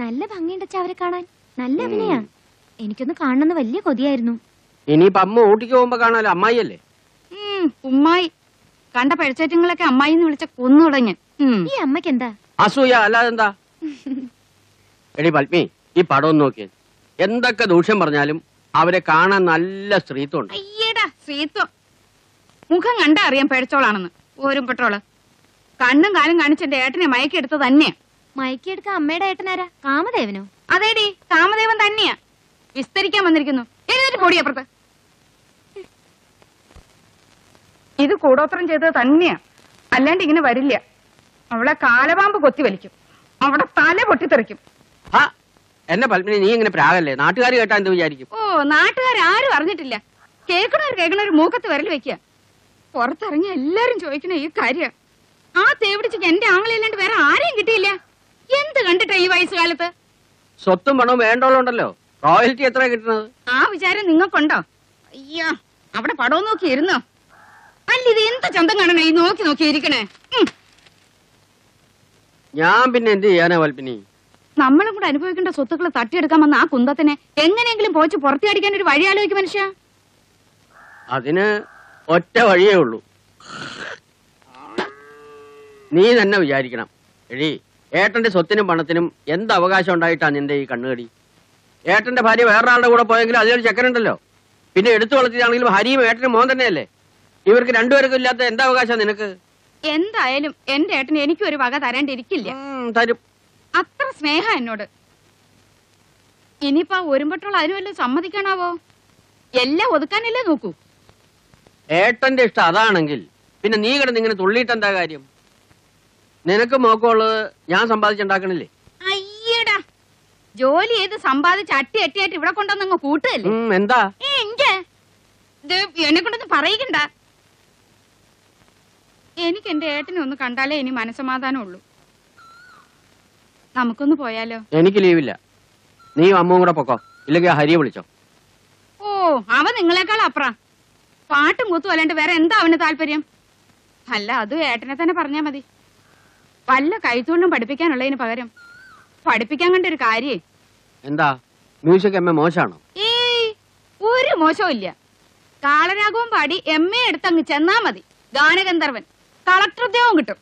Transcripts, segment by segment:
നല്ല ഭംഗിയുണ്ടച്ച അവരെ കാണാൻ. നല്ല അഭിനയാ. എനിക്കൊന്ന് കാണണമെന്ന് വലിയ കൊതിയായിരുന്നു. ഇനിയിപ്പോ അമ്മ ഊട്ടിക്ക് പോകുമ്പോ കാണാലോ. അമ്മായിയല്ലേ? ഉമ്മായി കണ്ട പഴിച്ചേറ്റങ്ങളൊക്കെ അമ്മായിന്ന് വിളിച്ച കൊന്നു തുടങ്ങി. ഈ അമ്മയ്ക്ക് എന്താ അസൂയ അല്ലാതെന്താ? എടി പത്മി, ഈ പടം നോക്കിയ എന്തൊക്കെ ദൂഷ്യം പറഞ്ഞാലും അവരെ കാണാൻ നല്ല സ്ത്രീത്വമുണ്ട്. അയ്യടാ സ്ത്രീത്വം. മുഖം കണ്ടാ അറിയാം പേടിച്ചോളാണെന്ന്. ഓരും പെട്രോള് കണ്ണും കാലും കാണിച്ച് എന്റെ ഏട്ടനെ മയക്കെടുത്ത് തന്നെയാ. മയക്കെടുക്ക അമ്മയുടെ ഏട്ടനാരാ? കാമദേവനോ? അതേടി, കാമദേവൻ തന്നെയാ. വിസ്തരിക്കാൻ വന്നിരിക്കുന്നു. എഴുന്നേറ്റ് പൊടി അപ്പുറത്ത്. ഇത് കൂടോത്രം ചെയ്തത് തന്നെയാ, അല്ലാണ്ട് ഇങ്ങനെ വരില്ല. അവളെ കാലപാമ്പ് കൊത്തി വലിക്കും, അവിടെ തല പൊട്ടിത്തെറിക്കും. എന്നെ പത്മിനി, നീ ഇങ്ങനെ പ്രാഗല്ലേ? നാട്ടുകാർ കേട്ടാ എന്ത് വിചാരിക്കും? ഓ, നാട്ടുകാരും അറിഞ്ഞിട്ടില്ല. കേൾക്കണവർ മൂക്കത്ത് വിരൽ വെക്കുക. പുറത്തിറങ്ങി എല്ലാരും ചോദിക്കണ ഈ കാര്യം. ആ തേവിടിച്ച് എന്റെ ആങ്ങളല്ലാണ്ട് വേറെ ആരെയും കിട്ടിയില്ല. എന്ത് കണ്ടിട്ടാ ഈ വയസ്സുകാലത്ത്? സ്വത്തും പണവും വേണ്ടോളുണ്ടല്ലോ. റോയൽറ്റി എത്ര കിട്ടുന്നത്? ആ വിചാരം നിങ്ങൾക്കുണ്ടോ? അയ്യോ, അവിടെ പടവും നോക്കി ഇരുന്നോ? അല്ല, ഇത് എന്ത് ചന്തം കാണണേ ഈ നോക്കി നോക്കി ഇരിക്കണേ? ഞാൻ പിന്നെ എന്ത് ചെയ്യാനാ പത്മിനി? നമ്മളും കൂടെ അനുഭവിക്കേണ്ട സ്വത്തുക്കൾ തട്ടിയെടുക്കാൻ വന്ന ആ കുന്തത്തിനെ എങ്ങനെയെങ്കിലും പോച്ച് പുറത്തിയടിക്കാൻ ഒരു വഴി ആലോചിക്കും മനുഷ്യ. അതിന് ഒറ്റ വഴിയേ ഉള്ളൂ. നീ തന്നെ വിചാരിക്കണം. എഴി, ഏട്ടന്റെ സ്വത്തിനും പണത്തിനും എന്ത് അവകാശം ഉണ്ടായിട്ടാ നിന്റെ ഈ കണ്ണുകടി? ഏട്ടന്റെ ഭാര്യ വേറൊരാളുടെ കൂടെ പോയെങ്കിലും അതിലൊരു ചെക്കനുണ്ടല്ലോ. പിന്നെ എടുത്തു വളർത്തിയാണെങ്കിലും ഹരിയും ഏട്ടനും മോൻ തന്നെയല്ലേ. ഇവർക്ക് രണ്ടുപേർക്കും ഇല്ലാത്ത എന്താ അവകാശം നിനക്ക്? എന്തായാലും എന്റെ ഏട്ടന് എനിക്കും ഒരു വക തരാണ്ടിരിക്കില്ല. തരും. അത്ര സ്നേഹ എന്നോട്. ഇനിയിപ്പോ ഒരുമ്പെട്ടുള്ള അതിന് വല്ലതും സമ്മതിക്കണാവോ? എല്ലാം ഒതുക്കാനല്ലേ നോക്കൂ. ഏട്ടന്റെ ഇഷ്ടം അതാണെങ്കിൽ പിന്നെ നീ കിടന്ന് ഇങ്ങനെ തുള്ളിയിട്ട് എന്താ കാര്യം? നിനക്ക് മോക്കമുള്ളത് ഞാൻ സമ്പാദിച്ചുണ്ടാക്കണില്ലേ? അയ്യടാ, ജോലി ചെയ്ത് സമ്പാദിച്ച് അട്ടിയായിട്ട് ഇവിടെ കൊണ്ടുവന്നങ്ങ് കൂട്ടുകല്ലേ? എന്താ എന്നെ കൊണ്ടൊന്നും പറയിക്കണ്ട. എനിക്ക് എന്റെ ഏട്ടനെ ഒന്ന് കണ്ടാലേ ഇനി മനസ്സമാധാനം ഉള്ളൂ. നമുക്കൊന്ന് പോയാലോ? എനിക്ക് ലീവില്ല. നീ അമ്മവും കൂടെ പൊക്കോ, ഇല്ലെങ്കിൽ ഹരിയെ വിളിച്ചോ. ഓ, അവ നിങ്ങളെക്കാൾ അപ്ര. പാട്ടും കൂത്തും അല്ലാണ്ട് വേറെ എന്താ അവന് താല്പര്യം? അല്ല, അതും ഏട്ടനെ തന്നെ പറഞ്ഞാ മതി. വല്ല കൈത്തൊണ്ടും പഠിപ്പിക്കാനുള്ളതിന് പകരം പഠിപ്പിക്കാൻ കണ്ട ഒരു കാര്യേ. എന്താ മ്യൂസിക് എം എ മോശമാണോ? ഏയ്, ഒരു മോശവും ഇല്ല. കാളരാഗവും പാടി എം എ എടുത്തങ്ങ് ചെന്നാ മതി. ഗാനഗന്ധർവൻ, കളക്ടർ ഉദ്യോഗം കിട്ടും.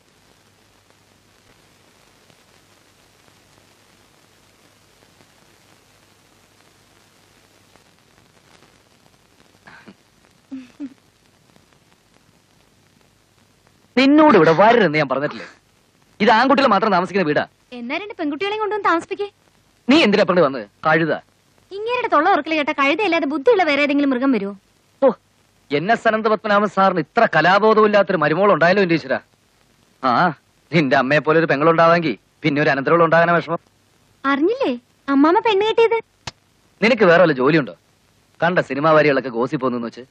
നിന്നോട് ഇവിടെ വരരുതെന്ന് ഞാൻ പറഞ്ഞിട്ടില്ലേ? ഇത് ആൺകുട്ടികൾ മാത്രം താമസിക്കുന്ന വീടാ. എന്നാ രണ്ട് പെൺകുട്ടികളെയും കൊണ്ടുവന്ന് താമസിപ്പിക്കേ. നീ എന്തിനാ പെണ്ണ് വന്നത്? കഴുത. ഇങ്ങേരുടെ തൊള്ള ഉറക്കല് കേട്ട കഴുതയല്ലാതെ ബുദ്ധിയുള്ള വേറെ ഏതെങ്കിലും മൃഗം വരുമോ? ഓ, എൻ.എസ്. അനന്തപത്മനാഭൻ സാറിന് ഇത്ര കലാബോധമില്ലാത്തൊരു മരുമോൾ ഉണ്ടായാലും എന്റെ ഈശ്വരാ. ആ, നിന്റെ അമ്മയെ പോലെ ഒരു പെങ്ങളുണ്ടാവാങ്കി പിന്നെ ഒരു അനന്തരവൾ ഉണ്ടാകാന വിഷമം. അറിഞ്ഞില്ലേ അമ്മാമ്മ പെണ്ണ് കെട്ടിയത്? നിനക്ക് വേറെ വല്ല ജോലിയുണ്ടോ? കണ്ട സിനിമാ വാരികളൊക്കെ ഗോസിപ്പ് പോന്നു വെച്ച്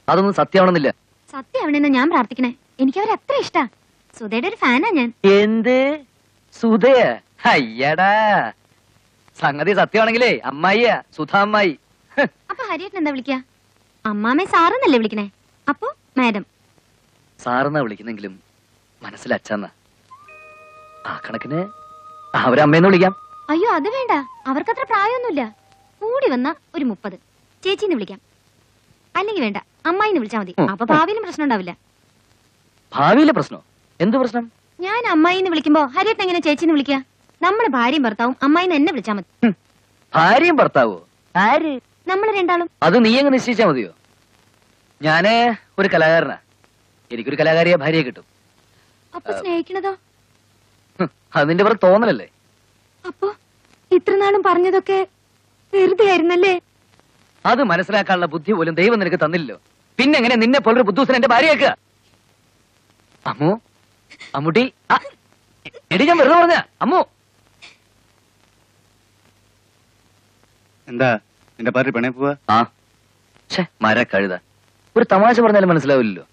അതൊന്നും സത്യമാണെന്നില്ല. സത്യമാണെന്ന് ഞാൻ പ്രാർത്ഥിക്കണേ. എനിക്ക് അവരെ അത്ര ഇഷ്ടാ. സുധയുടെ ഒരു ഫാനാ ഞാൻ. എന്ത് സുധയ? അയ്യടാ, സംഗതി സത്യമാണെങ്കിലേ അമ്മായിയാ, സുധാ അമ്മായി. അപ്പൊ ഹരിയേട്ടൻ എന്താ വിളിക്കാ? അമ്മാമ്മേ സാറെന്നല്ലേ വിളിക്കണേ? അപ്പൊ മാഡം സാറെന്നാ വിളിക്കുന്നെങ്കിലും മനസ്സിൽ അച്ഛന്ന. ആ കണക്കിന് അവരമ്മേന്ന് വിളിക്കാം. അയ്യോ, അത് വേണ്ട. അവർക്കത്ര പ്രായമൊന്നുമില്ല. കൂടി വന്ന ഒരു 30. ചേച്ചിന്ന് വിളിക്കാം. അല്ലെങ്കിൽ വേണ്ട, അമ്മായിന്ന് വിളിച്ചാ മതി. അപ്പൊ ഭാവിയിലും പ്രശ്നം ഉണ്ടാവില്ല. ഭാവിയിലെ പ്രശ്നോ? എന്ത് പ്രശ്നം? ഞാൻ അമ്മായിന്ന് വിളിക്കുമ്പോ ഹരിയേട്ടൻ എങ്ങനെ ചേച്ചിന്ന് വിളിക്കാ? നമ്മുടെ ഭാര്യയും ഭർത്താവും അമ്മായിന്ന് എന്നെ വിളിച്ചാ മതി. ഭാര്യയും ഭർത്താവോ? ആര്? നമ്മള് രണ്ടാളും. അത് നീ അങ്ങ് നിശ്ചയിച്ചാ മതിയോ? ഞാന് ഒരു കലാകാരനാ. എനിക്കൊരു കലാകാരിയെ ഭാര്യയെ കിട്ടും. അപ്പൊ സ്നേഹിക്കണതോ? അതിന്റെ പുറത്ത് തോന്നലല്ലേ? അപ്പൊ ഇത്രനാളും പറഞ്ഞതൊക്കെ വെറുതെ ആയിരുന്നല്ലേ? അത് മനസ്സിലാക്കാനുള്ള ബുദ്ധി പോലും ദൈവം നിനക്ക് തന്നില്ലല്ലോ. പിന്നെ എങ്ങനെ നിന്നെ പോലൊരു ബുദ്ധൂസൻ എന്റെ ഭാര്യയാക്കുക? അമ്മു, അമ്മുട്ടി, എടി ഞാൻ വെറുതെ പറഞ്ഞ അമ്മു. എന്താ നിന്റെ ഭാര്യ പെണേ പോവാ? ആ, മര കഴുത. ഒരു തമാശ പറഞ്ഞാലും മനസ്സിലാവില്ലല്ലോ.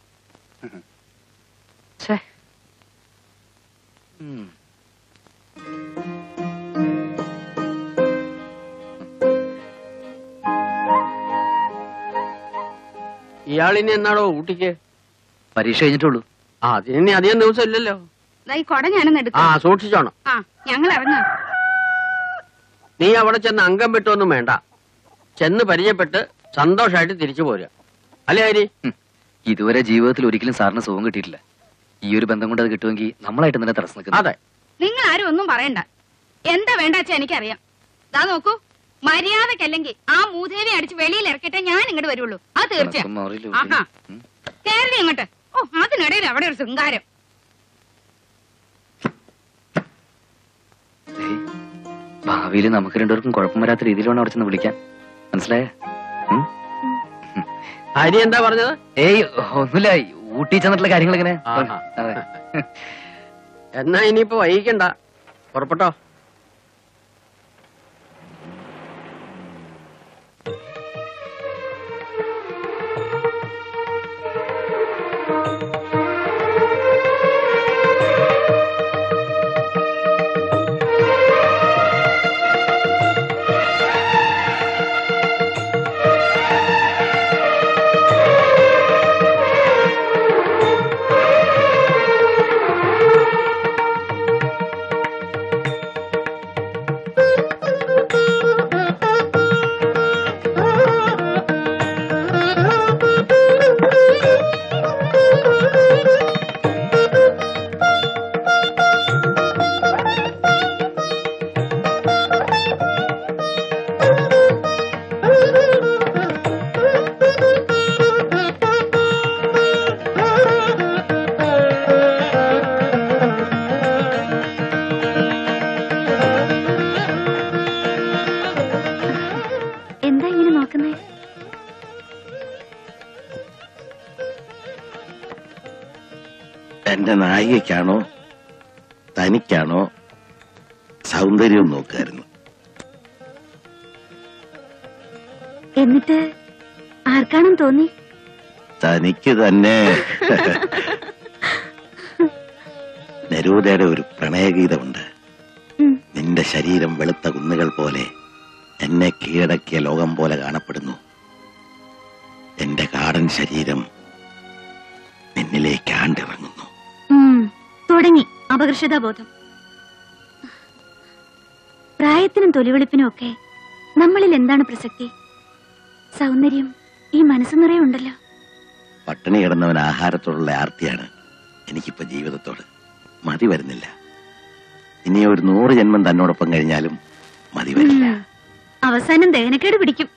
ഇയാളിനി എന്നാടോ ഊട്ടിക്ക്? പരീക്ഷ കഴിഞ്ഞിട്ടുള്ളൂ. അതിനി അധികം ദിവസം ഇല്ലല്ലോ. കൊട ഞാനൊന്ന് എടുക്കാം. സൂക്ഷിച്ചോണം. ഞങ്ങൾ ഇറങ്ങാം. നീ അവിടെ ചെന്ന് അംഗം വിട്ടൊന്നും വേണ്ട. ചെന്ന് പരിചയപ്പെട്ട് സന്തോഷമായിട്ട് തിരിച്ചു പോരുക. അല്ലേ ഹരി? ഇതുവരെ ജീവിതത്തിൽ ഒരിക്കലും സാറിന് സുഖം കിട്ടിയിട്ടില്ല. ഈ ഒരു ബന്ധം കൊണ്ട് അത് കിട്ടുമെങ്കിൽ നമ്മളായിട്ട് തന്നെ തടസ്സം നിൽക്കുന്നു. അതെ, നിങ്ങൾ ആരും ഒന്നും പറയണ്ട. എന്താ വേണ്ടാച്ചാ എനിക്കറിയാം. ദാ നോക്കൂ, മര്യാദക്കല്ലെങ്കിൽ ആ മൂദേവി അടിച്ച് വെളിയിൽ ഇറക്കിട്ടേ ഞാൻ ഇങ്ങോട്ട് വരുള്ളൂ. അത് തീർച്ചയായും. ആഹാ, കേരളി ഇങ്ങോട്ട്. ഓ, അതിനിടയിൽ അവിടെ ഒരു ശൃംഗാരം. ഭാവിയിൽ നമുക്ക് രണ്ടുപേർക്കും കുഴപ്പം വരാത്ത രീതിയിലാണ് അവിടെ ചെന്ന് വിളിക്കാൻ. മനസ്സിലായ? ഹരി എന്താ പറഞ്ഞത്? ഏയ് ഒന്നുമില്ല, ഊട്ടി ചെന്നിട്ടുള്ള കാര്യങ്ങൾ ഇങ്ങനെ. ആഹാ. എന്നാ ഇനിയിപ്പോ വൈകിക്കണ്ട, പുറപ്പെട്ടോ. എന്റെ നായികയ്ക്കാണോ തനിക്കാണോ സൗന്ദര്യം നോക്കായിരുന്നു? എന്നിട്ട് ആർക്കാണെന്ന് തോന്നി? തനിക്ക് തന്നെ. നെരൂദയുടെ ഒരു പ്രണയഗീതമുണ്ട്. നിന്റെ ശരീരം വെളുത്ത കുന്നുകൾ പോലെ എന്നെ കീഴടക്കിയ ലോകം പോലെ കാണപ്പെടുന്നു. എന്റെ കാടൻ ശരീരം നിന്നിലേക്ക് ആണ്ടിറങ്ങുന്നു. തുടങ്ങി അപകർഷതാബോധം. പ്രായത്തിനും തൊലിവെളുപ്പിനും ഒക്കെ നമ്മളിൽ എന്താണ് പ്രസക്തി? സൗന്ദര്യം ഈ മനസ്സ് നിറയെ ഉണ്ടല്ലോ. പട്ടിണി കിടന്നവൻ ആഹാരത്തോടുള്ള ആർത്തിയാണ് എനിക്കിപ്പോ ജീവിതത്തോട്. മതി വരുന്നില്ല. ഇനി ഒരു 100 ജന്മം തന്നോടൊപ്പം കഴിഞ്ഞാലും മതി വരില്ല. അവസാനം ദഹനക്കേട് പിടിക്കും.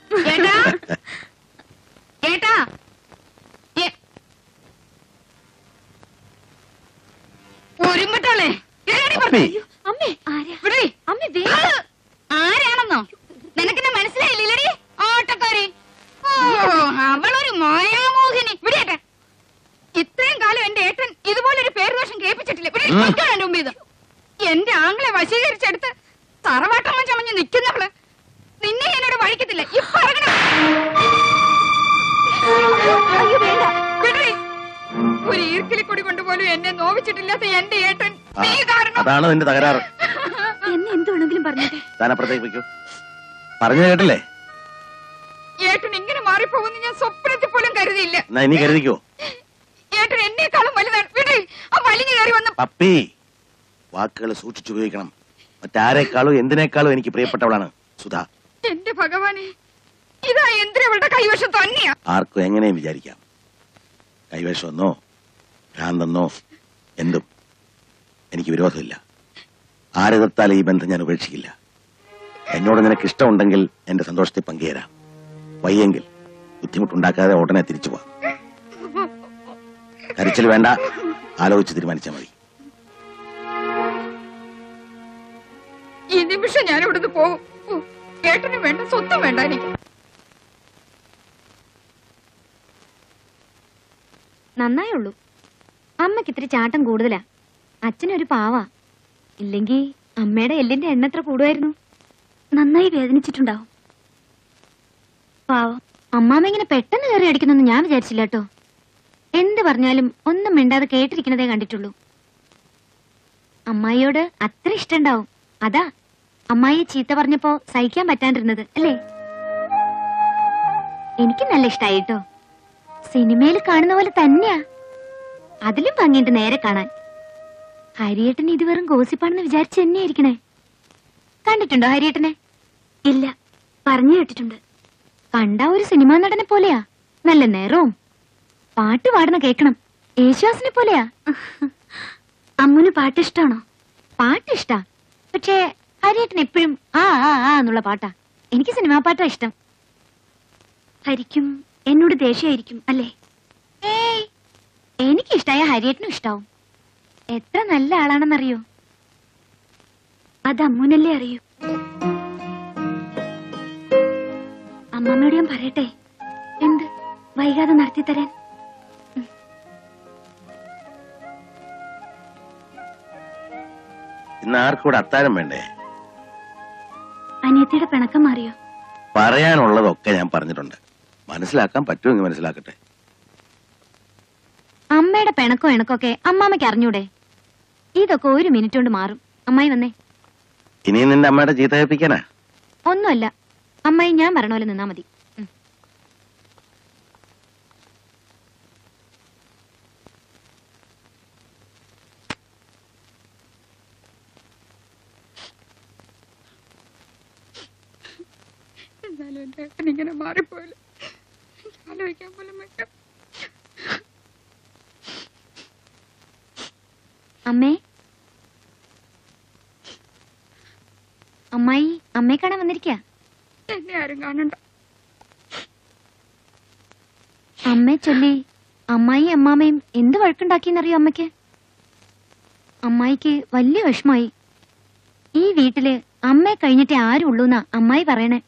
ആരാണെന്നോ നിനക്കെന്നെ മനസ്സിലായില്ലടി? ഓട്ടക്കാരി, അവളൊരു മായാമോഹിനി. വിടിയേട്ടെ, ഇത്രയും കാലം എന്റെ ഏട്ടൻ ഇതുപോലൊരു പേരുദോഷം കേൾപ്പിച്ചിട്ടില്ല. എന്റെ മുമ്പ് ഇത് എന്റെ ആങ്ങളെ വശീകരിച്ചെടുത്ത് തറവാട്ടമ്മ ചമഞ്ഞ് നിൽക്കുന്നവള് നിന്നെ എന്നോട് വഴിക്കത്തില്ല. ഒരു ഈർക്കിലി കൊടി കൊണ്ടുപോലും എന്നെ നോവിച്ചിട്ടില്ലാത്ത എന്റെ ഏട്ടൻ നീ കാരണം. അതാണ് നിന്റെ തകരാറ്. എന്നെ എന്ത് വേണമെങ്കിലും പറഞ്ഞോട്ടെ. താനപ്പുറത്തേക്ക് വയ്ക്കൂ. പറഞ്ഞു കേട്ടില്ലേ? ഏട്ടൻ ഇങ്ങനെ മാറിപ്പോകുന്ന ഞാൻ സ്വപ്നത്തിൽ പോലും കരുതിയില്ല. എന്നാ ഇനി കരുതിക്കോ. ഏട്ടൻ എന്നെക്കാളും വലുതാണ്. ആ വലിഞ്ഞു കയറി വന്ന പപ്പി, വാക്കുകൾ സൂക്ഷിച്ചുപയോഗിക്കണം. മറ്റാരെക്കാളും എന്തിനേക്കാളും എനിക്ക് പ്രിയപ്പെട്ടവളാണ് സുധ. എന്റെ ഭഗവാനെ, ഇതാ എന്തിനവളുടെ കൈവശം തന്നെയാ. ആർക്കും എങ്ങനെയും വിചാരിക്കാം. കൈവശമെന്നോ ഭ്രാന്തെന്നോ എന്തും എനിക്ക് വിരോധമില്ല. ആരെതിർത്താൽ ഈ ബന്ധം ഞാൻ ഉപേക്ഷിക്കില്ല. എന്നോട് നിനക്ക് ഇഷ്ടമുണ്ടെങ്കിൽ എന്റെ സന്തോഷത്തിൽ പങ്കുചേരാം. വയ്യെങ്കിൽ ബുദ്ധിമുട്ടുണ്ടാക്കാതെ ഉടനെ തിരിച്ചു പോവാം. കരച്ചിൽ വേണ്ട, ആലോചിച്ച് തീരുമാനിച്ചാൽ മതി. ഈ നിമിഷം ഞാൻ ഇവിടുന്ന് പോകും. ഏട്ടനും വേണ്ട, സ്വത്തും വേണ്ട എനിക്ക്. നന്നായുള്ളൂ. അമ്മക്ക് ഇത്തിരി ചാട്ടം കൂടുതലാ. അച്ഛനൊരു പാവാ. ഇല്ലെങ്കി അമ്മയുടെ എല്ലിന്റെ എണ്ണ എത്ര കൂടുമായിരുന്നു. നന്നായി വേദനിച്ചിട്ടുണ്ടാവും. പാവം അമ്മാമ്മ ഇങ്ങനെ പെട്ടെന്ന് കയറി അടിക്കുന്നെന്ന് ഞാൻ വിചാരിച്ചില്ല കേട്ടോ. എന്ത് പറഞ്ഞാലും ഒന്നും മിണ്ടാതെ കേട്ടിരിക്കുന്നതേ കണ്ടിട്ടുള്ളൂ. അമ്മായിയോട് അത്ര ഇഷ്ടണ്ടാവും. അതാ അമ്മായിയെ ചീത്ത പറഞ്ഞപ്പോ സഹിക്കാൻ പറ്റാണ്ടിരുന്നത് അല്ലേ? എനിക്ക് നല്ല ഇഷ്ടായി കേട്ടോ. സിനിമയിൽ കാണുന്ന പോലെ തന്നെയാ. അതിലും ഭംഗിയുണ്ട് നേരെ കാണാൻ. ഹരിയേട്ടൻ ഇത് വെറും ഗോസിപ്പാണെന്ന് വിചാരിച്ചു തന്നെയായിരിക്കണേ. കണ്ടിട്ടുണ്ടോ ഹരിയേട്ടനെ? ഇല്ല, പറഞ്ഞു കേട്ടിട്ടുണ്ട്. കണ്ട ഒരു സിനിമാ നടനെ പോലെയാ. നല്ല നേരവും പാട്ട് പാടുന്ന കേക്കണം. യേശുദാസിനെ പോലെയാ. അമ്മുന് പാട്ടിഷ്ടാണോ? പാട്ടിഷ്ടാ, പക്ഷേ ഹരിയേട്ടൻ എപ്പോഴും ആ ആ ആ എന്നുള്ള പാട്ടാ. എനിക്ക് സിനിമാ പാട്ടാ ഇഷ്ടം. ഹരിക്കും എന്നോട് ദേഷ്യമായിരിക്കും അല്ലേ? ഏയ്, എനിക്കിഷ്ടായ ഹരിയേട്ടനും ഇഷ്ടാവും. എത്ര നല്ല ആളാണെന്നറിയോ? അത് അമ്മുനല്ലേ അറിയൂ. അമ്മമ്മയോട് ഞാൻ പറയട്ടെ, എന്ത് വൈകാതെ നടത്തി തരാൻ? ഇന്ന് ആർക്കൂടെ അത്താഴം വേണ്ടേ? അനിയത്തിയുടെ പിണക്കം മാറിയോ? പറയാനുള്ളതൊക്കെ ഞാൻ പറഞ്ഞിട്ടുണ്ട്. മനസ്സിലാക്കാൻ പറ്റുമെങ്കിൽ മനസ്സിലാക്കട്ടെ. അമ്മയുടെ പിണക്കോ ഇണക്കൊക്കെ അമ്മാമ്മയ്ക്ക് അറിഞ്ഞൂടെ? ഇതൊക്കെ 1 മിനിറ്റ് കൊണ്ട് മാറും. അമ്മായി വന്നേ. ഇനിയും നിന്റെ അമ്മയുടെ ചീത്ത കേൾപ്പിക്കാനാ? ഒന്നുമല്ല, അമ്മായി ഞാൻ പറഞ്ഞ പോലെ നിന്നാ മതി. എന്നാലും എന്റെ ഏട്ടൻ ഇങ്ങനെ മാറിപ്പോയല്ലോ. ആലോചിക്കാൻ പോലും പറ്റാം. അമ്മേ, അമ്മായി അമ്മയെ കാണാൻ വന്നിരിക്ക. എന്നെ ആരും കാണണ്ട. അമ്മയെ ചൊല്ലി അമ്മായി അമ്മാമ്മയും എന്ത് വഴക്കുണ്ടാക്കിയെന്നറിയോ അമ്മയ്ക്ക്? അമ്മായിക്ക് വലിയ വിഷമായി. ഈ വീട്ടില് അമ്മയെ കഴിഞ്ഞിട്ടേ ആരും ഉള്ളൂന്നാ അമ്മായി പറയണേ.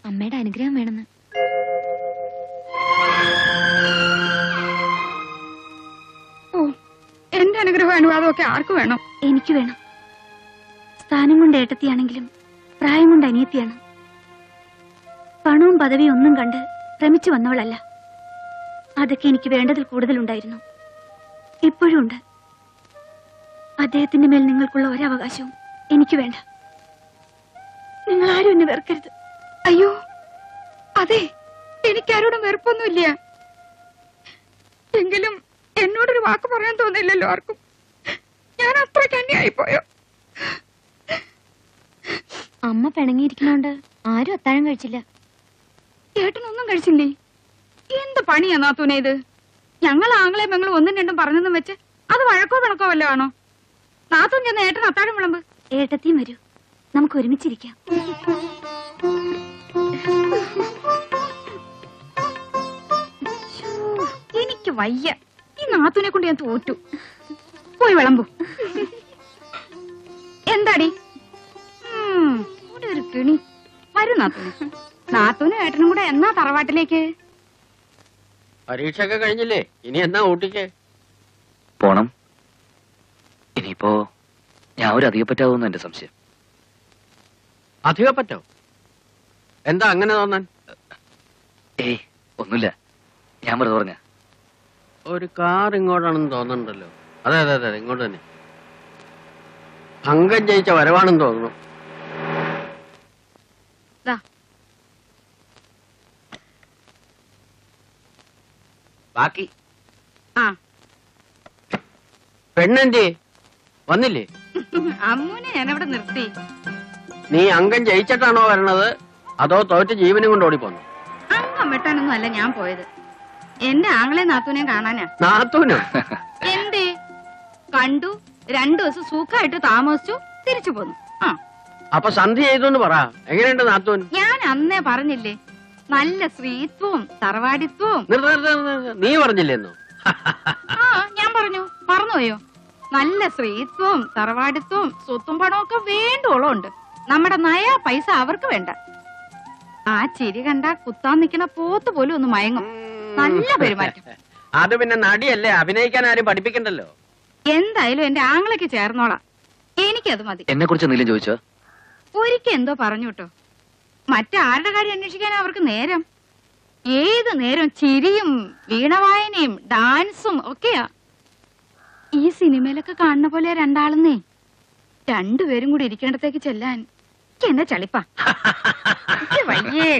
അമ്മയുടെ അനുഗ്രഹം വേണമെന്ന്. ഓ, എന്റെ അനുഗ്രഹം അനുവാദമൊക്കെ ആർക്ക് വേണം? എനിക്ക് വേണം. സ്ഥാനം കൊണ്ട് ഏട്ടത്തിയാണെങ്കിലും പ്രായം കൊണ്ട് അനിയത്തിയാണ്. പണവും പദവിയും ഒന്നും കണ്ട് ശ്രമിച്ചു വന്നവളല്ല. അതൊക്കെ എനിക്ക് വേണ്ടതിൽ കൂടുതലുണ്ടായിരുന്നു. ഇപ്പോഴും ഉണ്ട്. അദ്ദേഹത്തിന്റെ മേൽ നിങ്ങൾക്കുള്ള ഒരവകാശവും എനിക്ക് വേണ്ട. നിങ്ങൾ ആരും എന്നെ വെറുക്കരുത്. അയ്യോ, അതെ, എനിക്കാരോടും വെറുപ്പൊന്നുമില്ല. എങ്കിലും എന്നോടൊരു വാക്ക് പറയാൻ തോന്നില്ലല്ലോ ആർക്കും. ഞാൻ അത്ര കന്യായിപ്പോയോ? അമ്മ പിണങ്ങിയിരിക്കുന്നോണ്ട് ആരും അത്താഴം കഴിച്ചില്ല. ഏട്ടനൊന്നും കഴിച്ചില്ലേ? എന്ത് പണിയാ നാത്തൂനെ ഇത്? ഞങ്ങൾ ആങ്ങളെ പെങ്ങളും 1ഉം 2ഉം പറഞ്ഞെന്നും വെച്ച് അത് വഴക്കോ പിണക്കോ വല്ലോ ആണോ? നാത്തൂൻ ചെന്ന് ഏട്ടൻ അത്താഴം വിളമ്പ്. ഏട്ടത്തിയും വരൂ, നമുക്ക് ഒരുമിച്ചിരിക്കാം. എനിക്ക് വയ്യ. ഈ നാത്തൂനെ കൊണ്ട് ഞാൻ തോറ്റു. പോയി വിളമ്പു. എന്താടി ഒരു കിണി വരും നാത്തൂന്. നാത്തൂനും ഏട്ടനും കൂടെ എന്നാ തറവാട്ടിലേക്ക്? പരീക്ഷയൊക്കെ കഴിഞ്ഞില്ലേ? ഇനി എന്നാ ഊട്ടിക്ക് പോണം. ഇനിയിപ്പോ ഞാൻ ഒരു അധികപ്പറ്റാവുന്ന എന്റെ സംശയം. അധികപ്പറ്റോ? എന്താ അങ്ങനെ തോന്നാൻ? ഏയ് ഒന്നുമില്ല, ഞാൻ വെറുതെ പറഞ്ഞ. ഒരു കാർ ഇങ്ങോട്ടാണെന്ന് തോന്നുന്നുണ്ടല്ലോ. അതെ അതെ അതെ, ഇങ്ങോട്ട് തന്നെ. അംഗം ജയിച്ച വരവാണെന്ന് തോന്നുന്നു. ബാക്കി പെണ്ണെന്തേ വന്നില്ലേ? അമ്മൂനെ ഞാനവിടെ നിർത്തി. നീ അംഗം ജയിച്ചിട്ടാണോ വരണത്, അതോ തോറ്റ് ജീവനും കൊണ്ട് ഓടിപ്പോന്നു? അംഗം വെട്ടാനൊന്നും അല്ല ഞാൻ പോയത്. എന്റെ ആങ്ങളെ നാത്തൂനെ കാണാനാ. നാത്തൂനോ? എന്തേ? കണ്ടു, 2 ദിവസം സുഖമായിട്ട് താമസിച്ചു, തിരിച്ചു പോന്നു. അപ്പൊ സന്ധി ചെയ്തു പറ. എങ്ങനെയുണ്ട് നാത്തൂൻ? ഞാൻ അന്നേ പറഞ്ഞില്ലേ, നല്ല സ്ത്രീത്വവും തറവാടിത്വവും. നീ പറഞ്ഞില്ലേന്നോ? ഞാൻ പറഞ്ഞു. മറന്നുപോയോ? നല്ല സ്ത്രീത്വവും തറവാടിത്വവും സ്വത്തും പണവും ഒക്കെ വേണ്ടോളം ഉണ്ട്. നമ്മുടെ നയാ പൈസ അവർക്ക് വേണ്ട. ആ ചിരി കണ്ട കുത്താൻ നിക്കണ പോത്ത് പോലും ഒന്ന് മയങ്ങും. നല്ല പെരുമാറ്റം. അത് പിന്നെ നടിയല്ലേ, അഭിനയിക്കാൻ ആരും പഠിപ്പിക്കണ്ടല്ലോ. എന്തായാലും എന്റെ ആങ്ങളയ്ക്ക് ചേർന്നോളാം. എനിക്കത് മതി. എന്നെ കുറിച്ച് എന്തെങ്കിലും ചോദിച്ചോ? ഒരിക്കൽ എന്തോ പറഞ്ഞു കേട്ടോ. മറ്റാരുടെ കാര്യം അന്വേഷിക്കാൻ അവർക്ക് നേരം? ഏത് നേരം ചിരിയും വീണവായനയും ഡാൻസും ഒക്കെയാ. ഈ സിനിമയിലൊക്കെ കാണുന്ന പോലെ രണ്ടാളെന്നേ. 2 പേരും കൂടി ഇരിക്കേണ്ടത്തേക്ക് ചെല്ലാൻ എന്നെ ചളിപ്പാ. വയ്യേ.